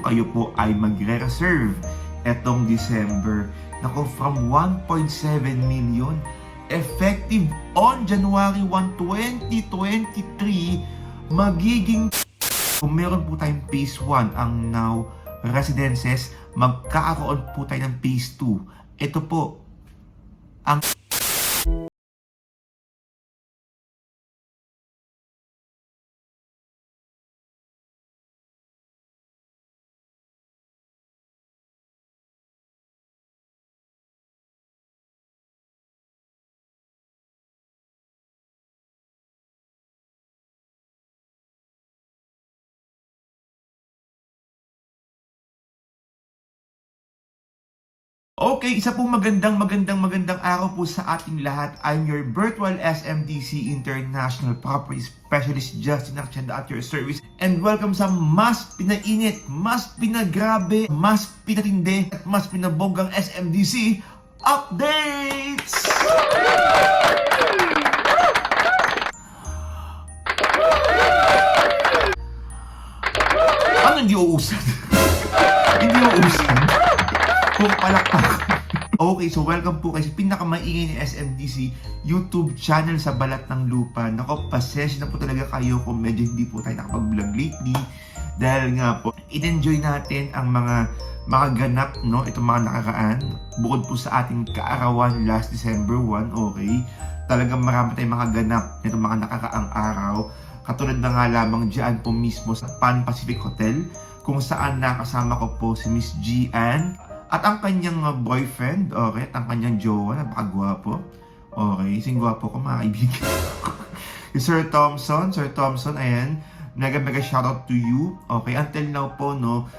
kayo po ay magre-reserve etong December, nako, from 1.7 million effective on January 1, 2023, magiging, kung meron po tayong phase 1 ang Now Residences, magkakaroon po tayo ng phase 2. Ito po ang Okay, isa pong magandang araw po sa ating lahat. I'm your virtual SMDC International Property Specialist Justin Archenda at your service. And welcome sa mas pinainit, mas pinagrabe, mas pinatindi, at mas pinabonggang SMDC Updates! Ano hindi uusan? Hindi uusan? Kung palakpak. Okay, so welcome po kayo sa pinakamaingay ni SMDC YouTube channel sa balat ng lupa. Nako, pasensya na po talaga kayo kung medyo hindi po tayo nakapag-vlog lately. Dahil nga po, in-enjoy natin ang mga ganap, no? Itong mga nakaraan. Bukod po sa ating kaarawan last December 1, okay? Talagang marami tayong mga ganap nitong mga nakaraang araw. Katulad na nga lamang dyan po mismo sa Pan Pacific Hotel, kung saan nakasama ko po si Miss Gian at ang kanyang boyfriend, okay, at ang kanyang jowa, napakagwapo. Okay, sing gwapo ko, mga kaibigan. Sir Thompson, ayan, mega shoutout to you. Okay, until now po, no,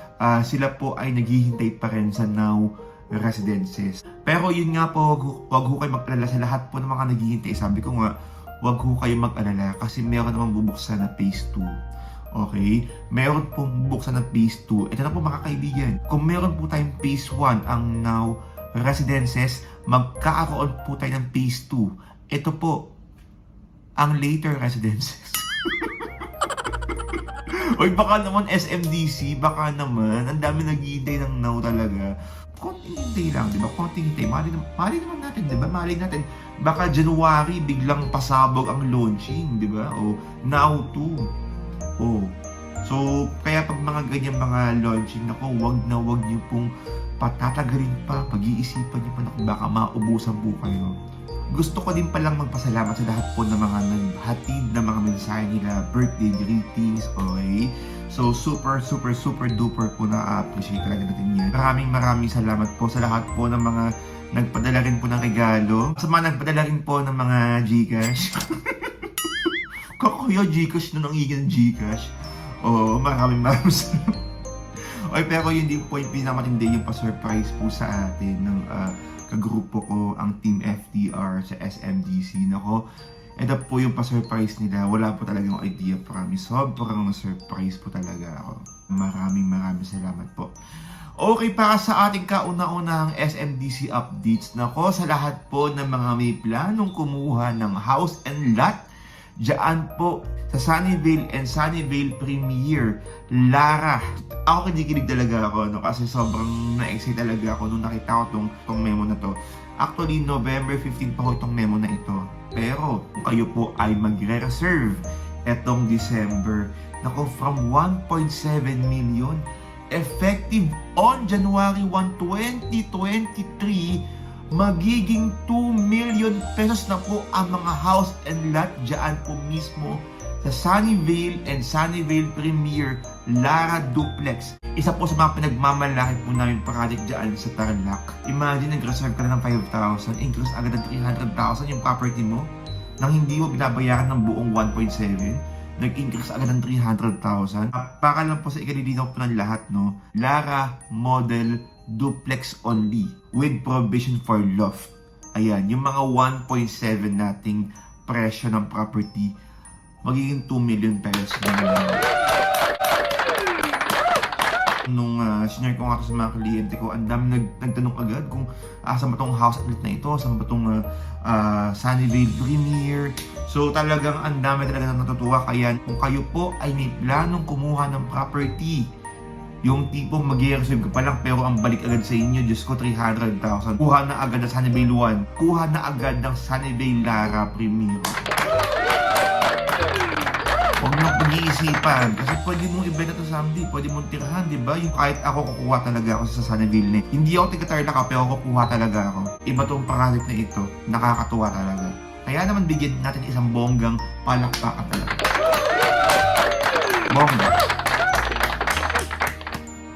sila po ay naghihintay pa rin sa Now Residences. Pero yun nga po, wag ho kayo mag-alala sa lahat po ng mga naghihintay. Sabi ko nga, wag ho kayo mag-alala kasi meron namang bubuksan na phase 2. Okay? Meron pong buksan ng phase 2. Ito na po mga kaibigan. Kung meron po tayong phase 1 ang Now Residences, magkakaroon po tayo ng phase 2. Ito po ang Later Residences. Oy, baka naman SMDC, baka naman. Ang dami naghihintay ng Now talaga. Konting hintay lang, di ba? Konting hintay. Mali naman natin, di ba? Mali natin. Baka January, biglang pasabog ang launching, di ba? O Now 2. Oh. So, kaya pag mga ganyan mga launching, nako, wag niyo pong patatagalin pa, pag-iisipan niyo pa na kung baka maubusan po kayo. Gusto ko din palang magpasalamat sa lahat po ng mga naghatid na mga mensahe nila, birthday greetings, okay? So, super duper po na-appreciate talaga natin yan. Maraming salamat po sa lahat po ng mga nagpadala rin po ng regalo. Sa mga nagpadala rin po ng mga Gcash. Kakuya Gcash na nangiging Gcash. Oo, maraming salamat. Okay, pero yun din po yung pinakamatindi, yung pa-surprise po sa atin ng kagrupo ko, ang Team FTR sa SMDC. Nako, ito po yung pa-surprise nila. Wala po talagang idea, promise. Sobrang surprise po talaga ako. Maraming salamat po. Okay, para sa ating kauna-unahang SMDC updates, nako, sa lahat po ng mga may planong kumuha ng house and lot diyan po sa Sunnyvale and Sunnyvale Premier, Lara. Ako kinikilig talaga ako, no? Kasi sobrang na-excite talaga ako nung nakita ko tong memo na to. Actually, November 15 pa ko itong memo na ito. Pero kung kayo po ay magre-reserve etong December, nako, from 1.7 million effective on January 1, 2023, magiging 2 million pesos na po ang mga house and lot dyan po mismo sa Sunnyvale and Sunnyvale Premier Lara Duplex. Isa po sa mga pinagmamalaki po namin project dyan sa Tarlac. Imagine, nag-reserve ka na ng 5,000, increase agad ng 300,000 yung property mo nang hindi mo binabayaran ng buong 1.7. Nag-increase agad ng 300,000. Para lang po sa ikalilinaw po ng lahat, no? Lara Model Duplex only with provision for loft. Ayan, yung mga 1.7 nating presyo ng property, magiging 2 million pesos na. Nung sinare ko nga ito sa mga kliyente ko, ang dami nagtanong agad kung saan ba itong house outlet na ito, saan ba itong Sunnyvale Premier. So talagang ang dami talaga na natutuwa. Kaya kung kayo po ay may planong kumuha ng property Yung tipong mag-i-reserve ka pa lang pero ang balik agad sa inyo, Diyos ko, 300,000. Kuha na agad ng Sunnyvale 1. Kuha na agad ng Sunnyvale Lara Primero. Huwag nang pag-iisipan. Kasi pwede mong ibenta to someday. Pwede mong tirahan, di ba? Yung kahit ako kukuha talaga ako sa Sunnyvale na. Hindi ako tiga-Tarlac pero kukuha talaga ako. Iba tong project na ito. Nakakatuwa talaga. Kaya naman bigyan natin isang bonggang palakpakan talaga. Bongga.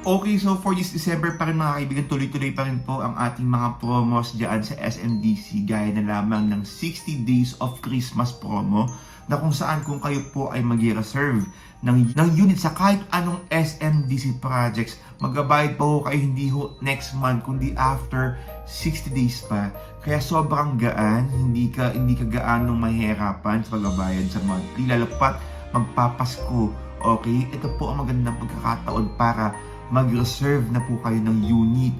Okay, so for this December pa rin mga kaibigan, tuloy-tuloy pa rin po ang ating mga promos dyan sa SMDC gaya na lamang ng 60 Days of Christmas promo na kung saan kung kayo po ay mag-reserve ng unit sa kahit anong SMDC projects, magbabayad pa ho kayo hindi ho next month kundi after 60 days pa. Kaya sobrang gaan, hindi ka gaanong mahihirapan sa pagbabayad sa monthly, lalo pat magpapasko. Okay, ito po ang magandang pagkakataon para mag-reserve na po kayo ng unit.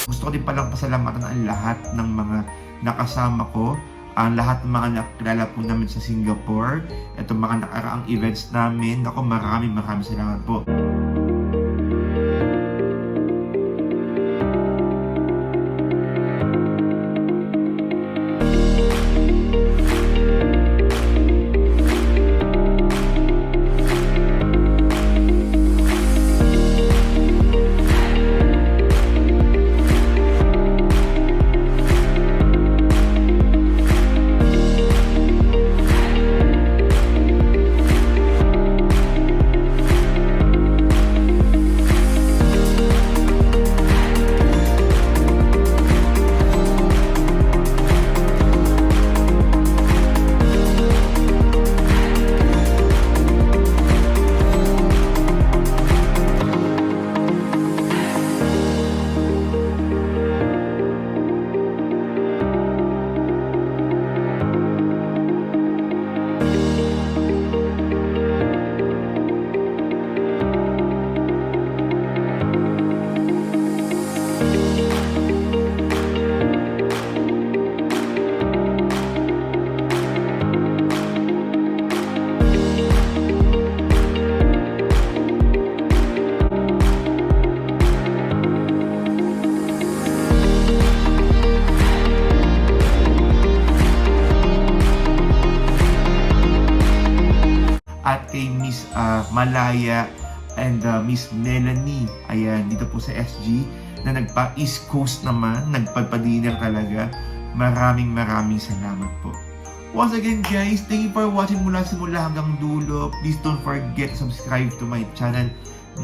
Gusto ko din palang pasalamatan ang lahat ng mga nakasama ko, ang lahat ng mga nakilala po namin sa Singapore, itong mga nakaraang events namin. Ako, maraming salamat po. At kay Miss Malaya and Miss Melanie, ayan, dito po sa SG, na nagpa-East Coast naman, nagpa-dinner talaga. Maraming salamat po. Once again guys, thank you for watching mula simula hanggang dulo. Please don't forget to subscribe to my channel,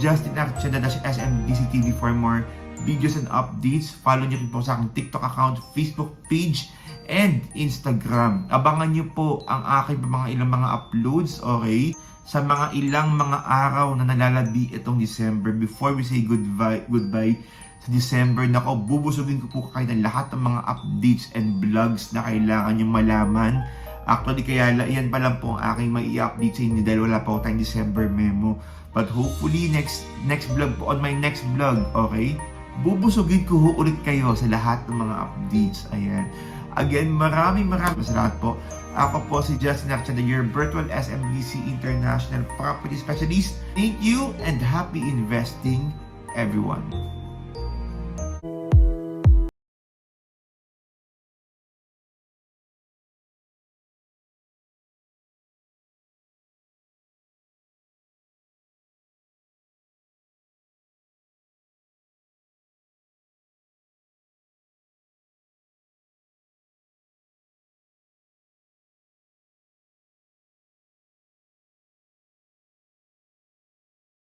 Justin Archeda SMDC TV for more videos and updates. Follow nyo rin po sa aking TikTok account, Facebook page, and Instagram. Abangan nyo po ang aking mga ilang mga uploads, okay? Sa mga ilang mga araw na nalalabi itong December before we say goodbye sa December. Nako, bubusugin ko po kayo ng lahat ng mga updates and vlogs na kailangan nyo malaman. Actually, kaya yan pa lang po ang aking mai-update sa inyo dahil wala pa ako tayong December memo. But hopefully, next vlog po, on my next vlog, okay? Bubusugin ko ulit kayo sa lahat ng mga updates. Ayan. Again, maraming salamat po. Ako po si Justin Archeda, your virtual SMDC International Property Specialist. Thank you and happy investing, everyone.